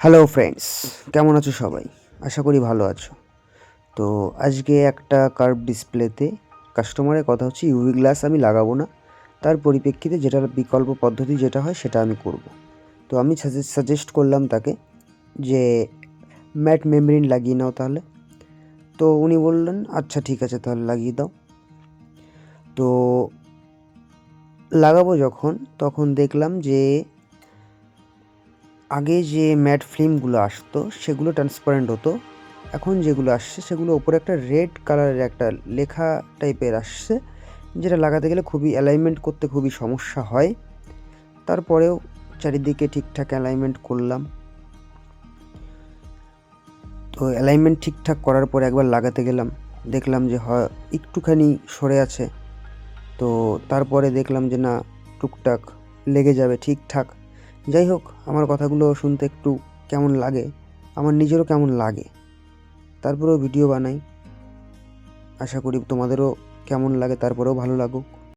Hello friends, কেমন আছো সবাই? আশা করি ভালো আছো। তো আজকে একটা কার্ভ ডিসপ্লেতে কাস্টমারের কথা হচ্ছে ইউভি গ্লাস আমি লাগাবো না, তার পরিপ্রেক্ষিতে যেটার বিকল্প পদ্ধতি যেটা হয় সেটা আমি করব। তো আমি সাজেস্ট করলাম তাকে যে ম্যাট মেমব্রেন লাগিয়ে নাও তাহলে। তো উনি বললেন আচ্ছা ঠিক আছে তাহলে লাগিয়ে দাও। তো লাগাবো যখন তখন দেখলাম যে আগে যে ম্যাট ফিল্মগুলো আসতো সেগুলো ট্রান্সপারেন্ট হতো, এখন যেগুলো আসছে সেগুলো ওপরে একটা রেড কালারের একটা লেখা টাইপের আসছে, যেটা লাগাতে গেলে খুবই অ্যালাইনমেন্ট করতে খুবই সমস্যা হয়। তারপরেও চারিদিকে ঠিকঠাক অ্যালাইনমেন্ট করলাম। তো অ্যালাইনমেন্ট ঠিকঠাক করার পরে একবার লাগাতে গেলাম, দেখলাম যে হয় একটুখানি সরে আছে। তো তারপরে দেখলাম যে না, টুকটাক লেগে যাবে ঠিকঠাক। যাই হোক, আমার কথাগুলো শুনতে একটু কেমন লাগে, আমার নিজেরও কেমন লাগে, তারপরেও ভিডিও বানাই। আশা করি তোমাদেরও কেমন লাগে, তারপরেও ভালো লাগুক।